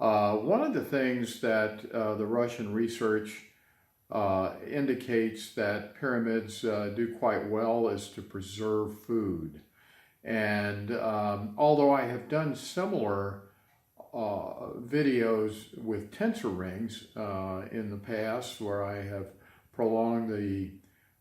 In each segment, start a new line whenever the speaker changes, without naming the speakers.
One of the things that the Russian research indicates that pyramids do quite well is to preserve food. And although I have done similar videos with tensor rings in the past, where I have prolonged the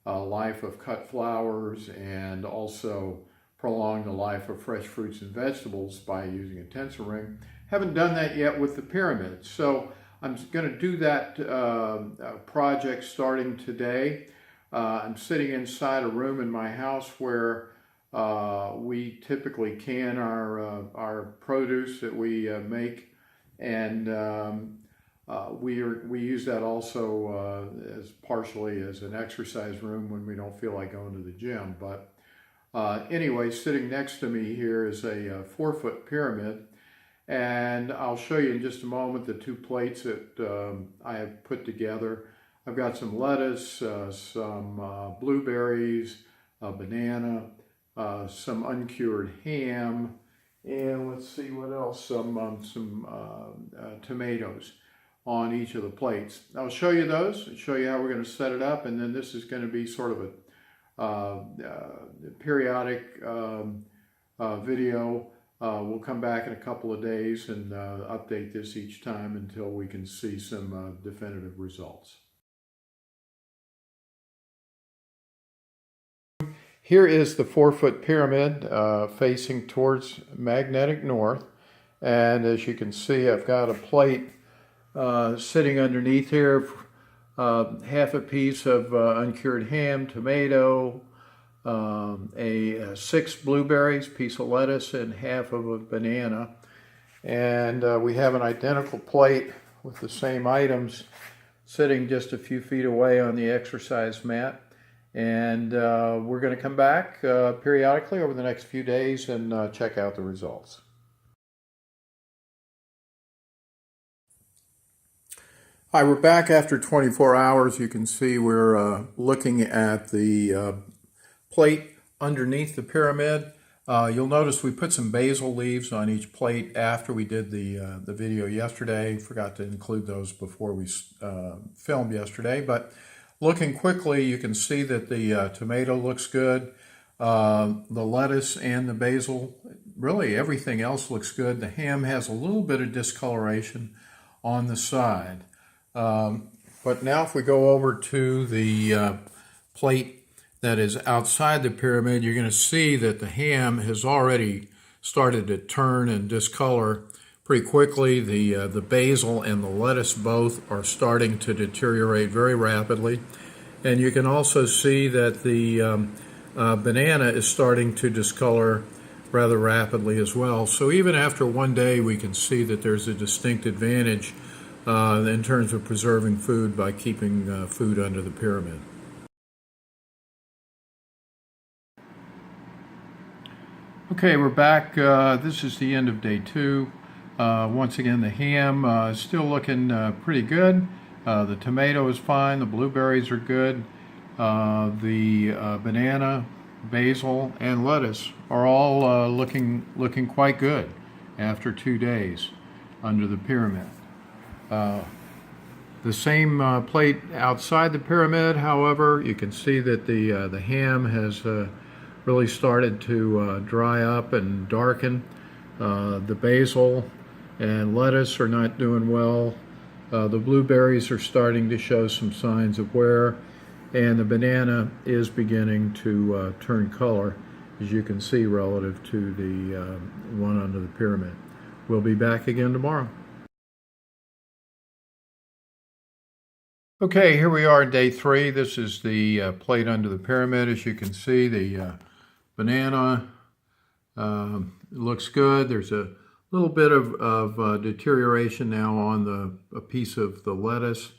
life of cut flowers and also prolonged the life of fresh fruits and vegetables by using a tensor ring, haven't done that yet with the pyramids. So I'm going to do that project starting today. I'm sitting inside a room in my house where we typically can our produce that we make, and we use that also as partially as an exercise room when we don't feel like going to the gym. But anyway, sitting next to me here is a 4-foot pyramid, and I'll show you in just a moment the two plates that I have put together. I've got some lettuce, some blueberries, a banana, some uncured ham, and let's see what else, some tomatoes on each of the plates. I'll show you those and show you how we're going to set it up, and then this is going to be sort of a periodic video. We'll come back in a couple of days and update this each time until we can see some definitive results. Here is the 4-foot pyramid facing towards magnetic north, and as you can see, I've got a plate sitting underneath here, half a piece of uncured ham, tomato, 6 blueberries, piece of lettuce, and half of a banana. And we have an identical plate with the same items sitting just a few feet away on the exercise mat. And we're going to come back periodically over the next few days and check out the results. Hi, we're back after 24 hours. You can see we're looking at the plate underneath the pyramid. You'll notice we put some basil leaves on each plate after we did the video yesterday. Forgot to include those before we filmed yesterday, but looking quickly, you can see that the tomato looks good. The lettuce and the basil, really everything else looks good. The ham has a little bit of discoloration on the side. But now if we go over to the plate that is outside the pyramid, you're going to see that the ham has already started to turn and discolor pretty quickly. The basil and the lettuce both are starting to deteriorate very rapidly. And you can also see that the banana is starting to discolor rather rapidly as well. So even after one day, we can see that there's a distinct advantage in terms of preserving food by keeping food under the pyramid. Okay, we're back. This is the end of day 2. Once again, the ham is still looking pretty good. The tomato is fine. The blueberries are good. The banana, basil, and lettuce are all looking quite good after 2 days under the pyramid. The same plate outside the pyramid, however, you can see that the ham has really started to dry up and darken. The basil and lettuce are not doing well. The blueberries are starting to show some signs of wear, and the banana is beginning to turn color, as you can see, relative to the one under the pyramid. We'll be back again tomorrow. Okay, here we are, day 3. This is the plate under the pyramid. As you can see, the banana looks good. There's a little bit of deterioration now on a piece of the lettuce,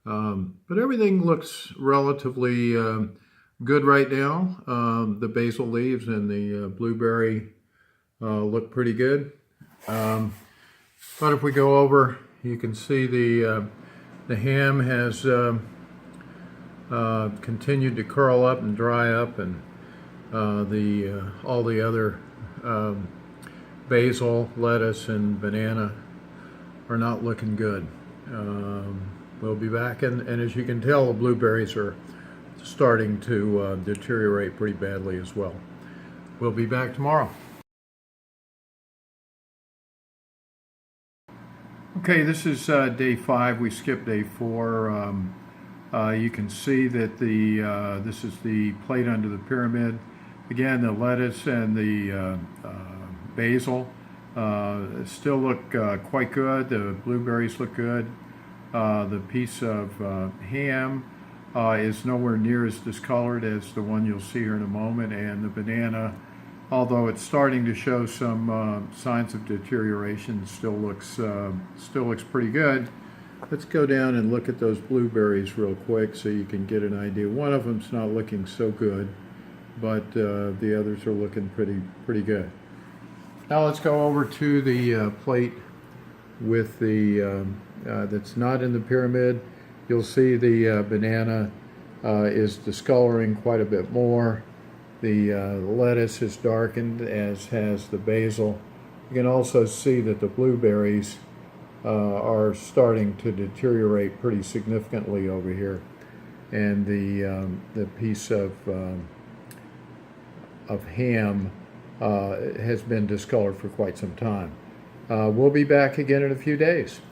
but everything looks relatively good right now. The basil leaves and the blueberry look pretty good. But if we go over, you can see the ham has continued to curl up and dry up, and all the other basil, lettuce, and banana are not looking good. We'll be back, and as you can tell, the blueberries are starting to deteriorate pretty badly as well. We'll be back tomorrow. Okay, this is day 5. We skipped day 4. You can see that this is the plate under the pyramid. Again, the lettuce and the basil still look quite good. The blueberries look good. The piece of ham is nowhere near as discolored as the one you'll see here in a moment, and the banana, although it's starting to show some signs of deterioration, still looks pretty good. Let's go down and look at those blueberries real quick so you can get an idea. One of them's not looking so good, but the others are looking pretty good. Now let's go over to the plate with the that's not in the pyramid. You'll see the banana is discoloring quite a bit more. The lettuce is darkened, as has the basil. You can also see that the blueberries are starting to deteriorate pretty significantly over here, and the piece of ham has been discolored for quite some time. We'll be back again in a few days.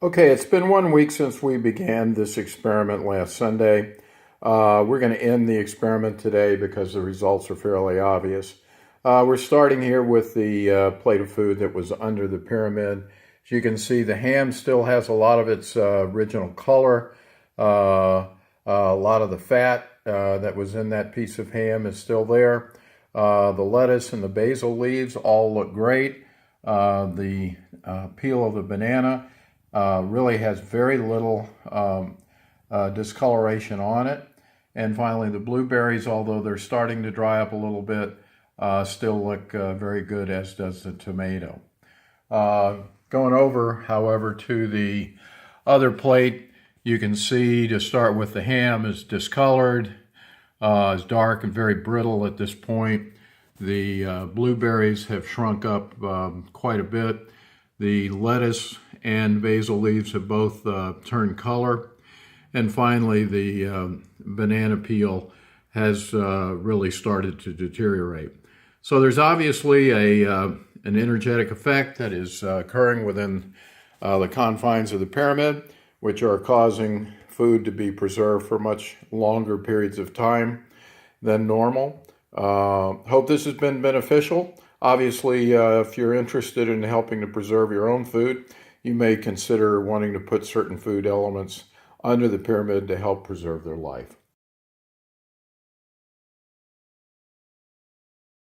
Okay, it's been 1 week since we began this experiment last Sunday. We're going to end the experiment today because the results are fairly obvious. We're starting here with the plate of food that was under the pyramid. As you can see, the ham still has a lot of its original color. A lot of the fat that was in that piece of ham is still there. The lettuce and the basil leaves all look great. The peel of the banana really has very little discoloration on it. And finally, the blueberries, although they're starting to dry up a little bit, still look very good, as does the tomato. Going over, however, to the other plate, you can see, to start with, the ham is discolored, is dark and very brittle at this point. The blueberries have shrunk up quite a bit. The lettuce and basil leaves have both turned color. And finally, the banana peel has really started to deteriorate. So there's obviously an energetic effect that is occurring within the confines of the pyramid, which are causing food to be preserved for much longer periods of time than normal. Hope this has been beneficial. Obviously, if you're interested in helping to preserve your own food, you may consider wanting to put certain food elements under the pyramid to help preserve their life.